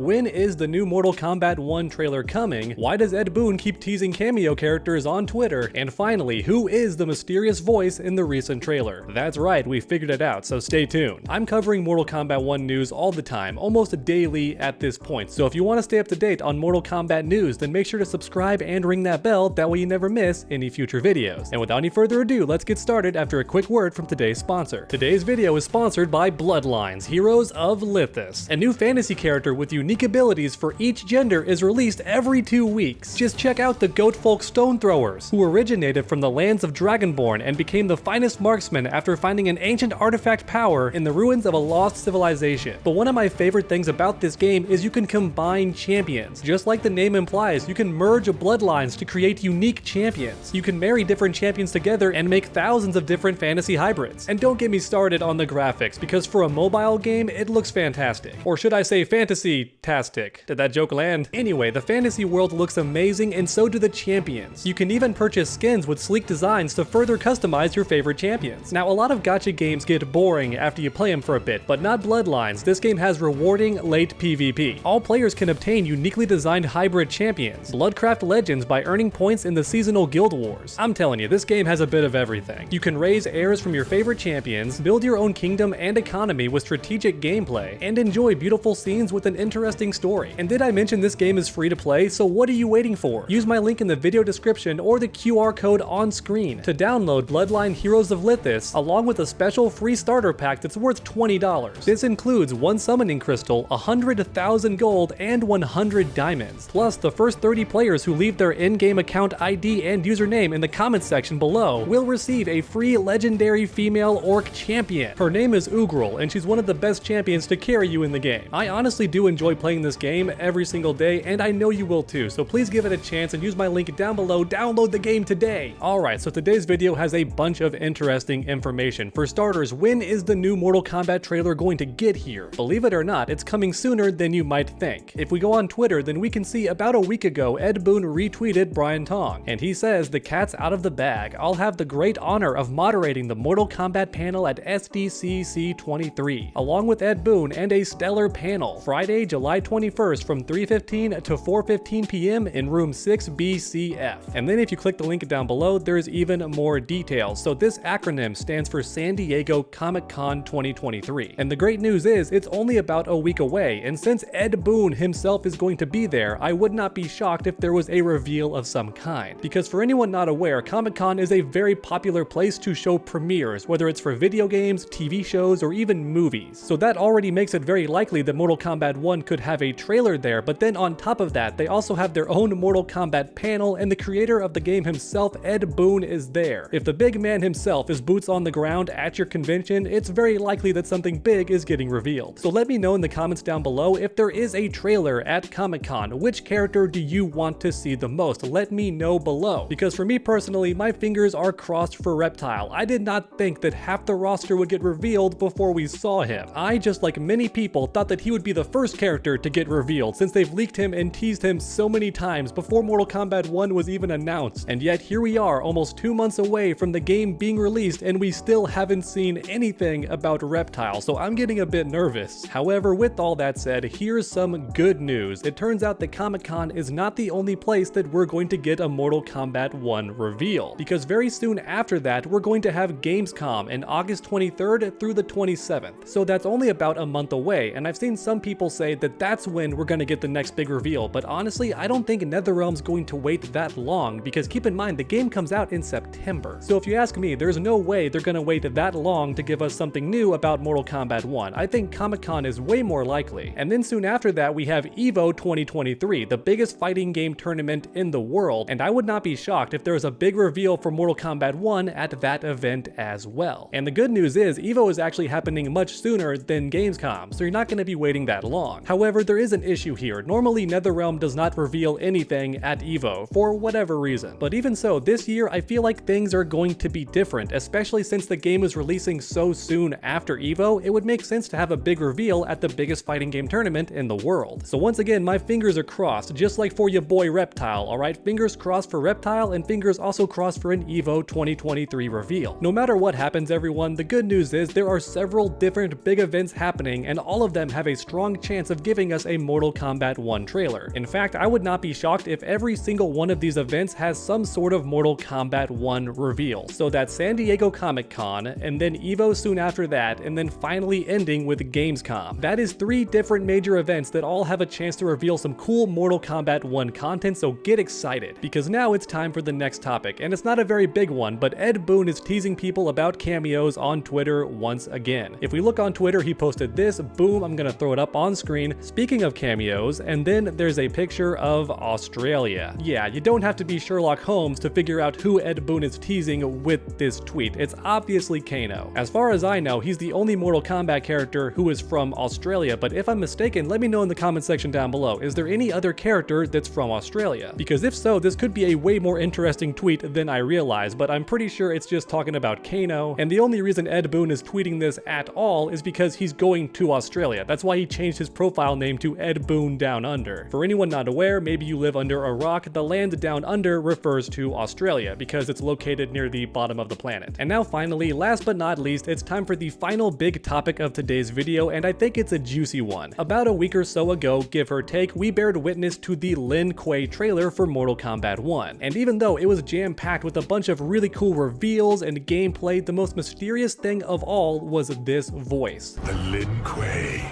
When is the new Mortal Kombat 1 trailer coming? Why does Ed Boon keep teasing cameo characters on Twitter? And finally, who is the mysterious voice in the recent trailer? That's right, we figured it out, so stay tuned. I'm covering Mortal Kombat 1 news all the time, almost daily at this point, so if you want to stay up to date on Mortal Kombat news, then make sure to subscribe and ring that bell, that way you never miss any future videos. And without any further ado, let's get started after a quick word from today's sponsor. Today's video is sponsored by Bloodlines, Heroes of Lithis. A new fantasy character with unique abilities for each gender is released every 2 weeks. Just check out the Goatfolk Stone Throwers, who originated from the lands of Dragonborn and became the finest marksmen after finding an ancient artifact power in the ruins of a lost civilization. But one of my favorite things about this game is you can combine champions. Just like the name implies, you can merge bloodlines to create unique champions. You can marry different champions together and make thousands of different fantasy hybrids. And don't get me started on the graphics, because for a mobile game, it looks fantastic. Or should I say fantasy-tastic? Did that joke land? Anyway, the fantasy world looks amazing, and so do the champions. You can even purchase skins with sleek designs to further customize your favorite champions. Now, a lot of gacha games get boring after you play them for a bit, but not Bloodlines. This game has rewarding late PvP. All players can obtain uniquely designed hybrid champions, Bloodcraft Legends, by earning points in the seasonal guild wars. I'm telling you, this game has a bit of everything. You can raise heirs from your favorite champions, build your own kingdom and economy with strategic gameplay, and enjoy beautiful scenes with an interesting story. And did I mention this game is free to play? So what are you waiting for? Use my link in the video description or the QR code on screen to download Bloodline Heroes of Lithis, along with a special free starter pack that's worth $20. This includes 1 summoning crystal, 100,000 gold, and 100 diamonds. Plus, the first 30 players who leave their in-game account ID and username in the comments section below will receive a free legendary female orc champion. Her name is Ugrul, and she's one of the best champions to carry you in the game. I honestly do enjoy playing this game every single day, and I know you will too, so please give it a chance and use my link down below. Download the game today! Alright, so today's video has a bunch of interesting information. For starters, when is the new Mortal Kombat trailer going to get here? Believe it or not, it's coming sooner than you might think. If we go on Twitter, then we can see about a week ago, Ed Boon retweeted Brian Tong, and he says, "The cat's out of the bag. I'll have the great honor of moderating the Mortal Kombat panel at SDCC 23, along with Ed Boon and a stellar panel, Friday, July 21st from 3:15 to 4:15 p.m. in room 6BCF. And then if you click the link down below, there's even more details. So this acronym stands for San Diego Comic-Con 2023. And the great news is, it's only about a week away, and since Ed Boon himself is going to be there, I would not be shocked if there was a reveal of some kind. Because for anyone not aware, Comic-Con is a very popular place to show premieres, whether it's for video games, TV shows, or even movies. So that already makes it very likely that Mortal Kombat 1 could have a trailer there, but then on top of that, they also have their own Mortal Kombat panel, and the creator of the game himself, Ed Boon, is there. If the big man himself is boots on the ground at your convention, it's very likely that something big is getting revealed. So let me know in the comments down below, if there is a trailer at Comic-Con, which character do you want to see the most? Let me know below. Because for me personally, my fingers are crossed for Reptile. I did not think that half the roster would get revealed before we saw him. I, just like many people, thought that he would be the first character to get revealed, since they've leaked him and teased him so many times before Mortal Kombat 1 was even announced. And yet here we are, almost 2 months away from the game being released, and we still haven't seen anything about Reptile, so I'm getting a bit nervous. However, with all that said, here's some good news. It turns out that Comic-Con is not the only place that we're going to get a Mortal Kombat 1 reveal, because very soon after that, we're going to have Gamescom in August 23rd through the 27th. So that's only about a month away, and I've seen some people say that that's when we're going to get the next big reveal, but honestly, I don't think NetherRealm's going to wait that long, because keep in mind, the game comes out in September. So if you ask me, there's no way they're going to wait that long to give us something new about Mortal Kombat 1. I think Comic-Con is way more likely. And then soon after that, we have EVO 2023, the biggest fighting game tournament in the world, and I would not be shocked if there was a big reveal for Mortal Kombat 1 at that event as well. And the good news is, EVO is actually happening much sooner than Gamescom, so you're not going to be waiting that long. However, there is an issue here. Normally, NetherRealm does not reveal anything at EVO, for whatever reason. But even so, this year, I feel like things are going to be different, especially since the game is releasing so soon after EVO. It would make sense to have a big reveal at the biggest fighting game tournament in the world. So once again, my fingers are crossed, just like for your boy Reptile, alright? Fingers crossed for Reptile, and fingers also crossed for an EVO 2023 reveal. No matter what happens, everyone, the good news is there are several different big events happening, and all of them have a strong chance of giving giving us a Mortal Kombat 1 trailer. In fact, I would not be shocked if every single one of these events has some sort of Mortal Kombat 1 reveal. So that's San Diego Comic-Con, and then EVO soon after that, and then finally ending with Gamescom. That is 3 different major events that all have a chance to reveal some cool Mortal Kombat 1 content, so get excited, because now it's time for the next topic, and it's not a very big one, but Ed Boon is teasing people about cameos on Twitter once again. If we look on Twitter, he posted this, boom, I'm gonna throw it up on screen. Speaking of cameos, and then there's a picture of Australia. Yeah, you don't have to be Sherlock Holmes to figure out who Ed Boon is teasing with this tweet. It's obviously Kano. As far as I know, he's the only Mortal Kombat character who is from Australia, but if I'm mistaken, let me know in the comment section down below. Is there any other character that's from Australia? Because if so, this could be a way more interesting tweet than I realized, but I'm pretty sure it's just talking about Kano, and the only reason Ed Boon is tweeting this at all is because he's going to Australia. That's why he changed his profile name to Ed Boon Down Under. For anyone not aware, maybe you live under a rock, the land down under refers to Australia because it's located near the bottom of the planet. And now finally, last but not least, it's time for the final big topic of today's video, and I think it's a juicy one. About a week or so ago, give or take, we bared witness to the Lin Kuei trailer for Mortal Kombat 1. And even though it was jam-packed with a bunch of really cool reveals and gameplay, the most mysterious thing of all was this voice. The Lin Kuei.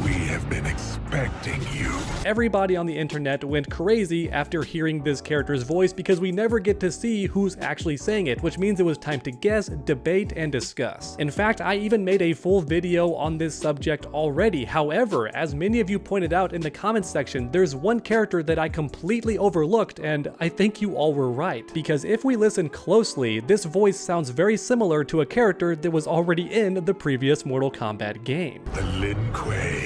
We have been expecting you. Everybody on the internet went crazy after hearing this character's voice because we never get to see who's actually saying it, which means it was time to guess, debate, and discuss. In fact, I even made a full video on this subject already. However, as many of you pointed out in the comments section, there's one character that I completely overlooked, and I think you all were right. Because if we listen closely, this voice sounds very similar to a character that was already in the previous Mortal Kombat game. The Lin Kuei.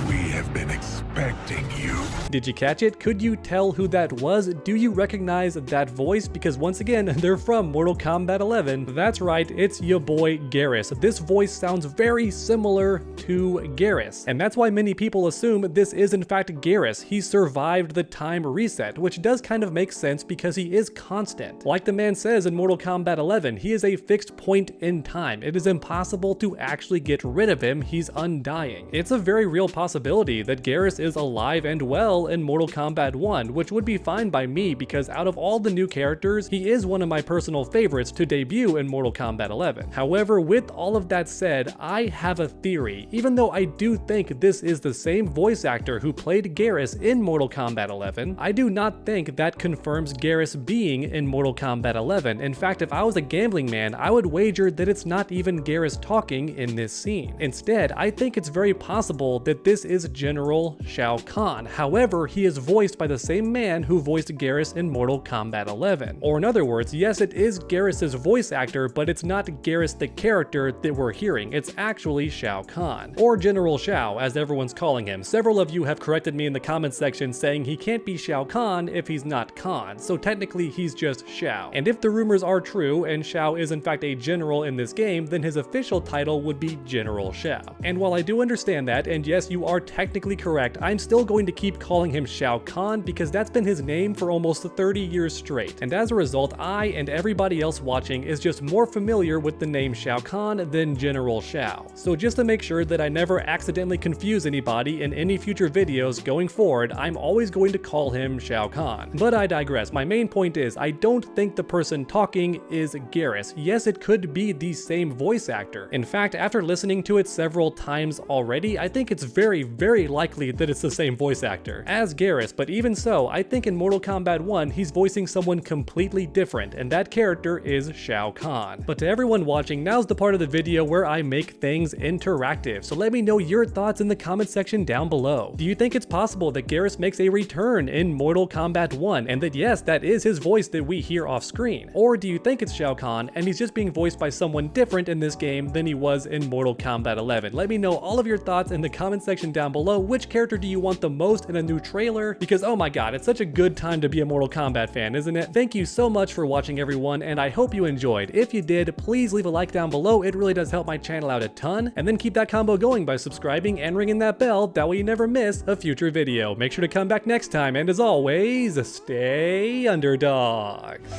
We have been expecting you. Did you catch it? Could you tell who that was? Do you recognize that voice? Because once again, they're from Mortal Kombat 11. That's right, it's your boy Garris. This voice sounds very similar to Garris, and that's why many people assume this is in fact Garris. He survived the time reset, which does kind of make sense because he is constant. Like the man says in Mortal Kombat 11, he is a fixed point in time. It is impossible to actually get rid of him. He's undying. It's a very real possibility that Garris is alive and well in Mortal Kombat 1, which would be fine by me because out of all the new characters, he is one of my personal favorites to debut in Mortal Kombat 11. However, with all of that said, I have a theory. Even though I do think this is the same voice actor who played Garris in Mortal Kombat 11, I do not think that confirms Garris being in Mortal Kombat 11. In fact, if I was a gambling man, I would wager that it's not even Garris talking in this scene. Instead, I think it's very possible that this is General Shao Kahn. However, he is voiced by the same man who voiced Garris in Mortal Kombat 11. Or in other words, yes, it is Garris's voice actor, but it's not Garris the character that we're hearing. It's actually Shao Kahn. Or General Shao, as everyone's calling him. Several of you have corrected me in the comments section saying he can't be Shao Kahn if he's not Kahn, so technically he's just Shao. And if the rumors are true, and Shao is in fact a general in this game, then his official title would be General Shao. And while I do understand that, and yes, you are technically correct, I'm still going to keep calling him Shao Kahn because that's been his name for almost 30 years straight. And as a result, I and everybody else watching is just more familiar with the name Shao Kahn than General Shao. So just to make sure that I never accidentally confuse anybody in any future videos going forward, I'm always going to call him Shao Kahn. But I digress. My main point is, I don't think the person talking is Garris. Yes, it could be the same voice actor. In fact, after listening to it several times already, I think it's very likely that it's the same voice actor as Garris, but even so, I think in Mortal Kombat 1, he's voicing someone completely different, and that character is Shao Kahn. But to everyone watching, now's the part of the video where I make things interactive, so let me know your thoughts in the comment section down below. Do you think it's possible that Garris makes a return in Mortal Kombat 1, and that yes, that is his voice that we hear off screen? Or do you think it's Shao Kahn, and he's just being voiced by someone different in this game than he was in Mortal Kombat 11? Let me know all of your thoughts in the comment section down below. Which character do you want the most in a new trailer? Because oh my god, it's such a good time to be a Mortal Kombat fan, isn't it? Thank you so much for watching, everyone, and I hope you enjoyed. If you did, please leave a like down below. It really does help my channel out a ton. And then keep that combo going by subscribing and ringing that bell. That way you never miss a future video. Make sure to come back next time, and as always, stay underdogs.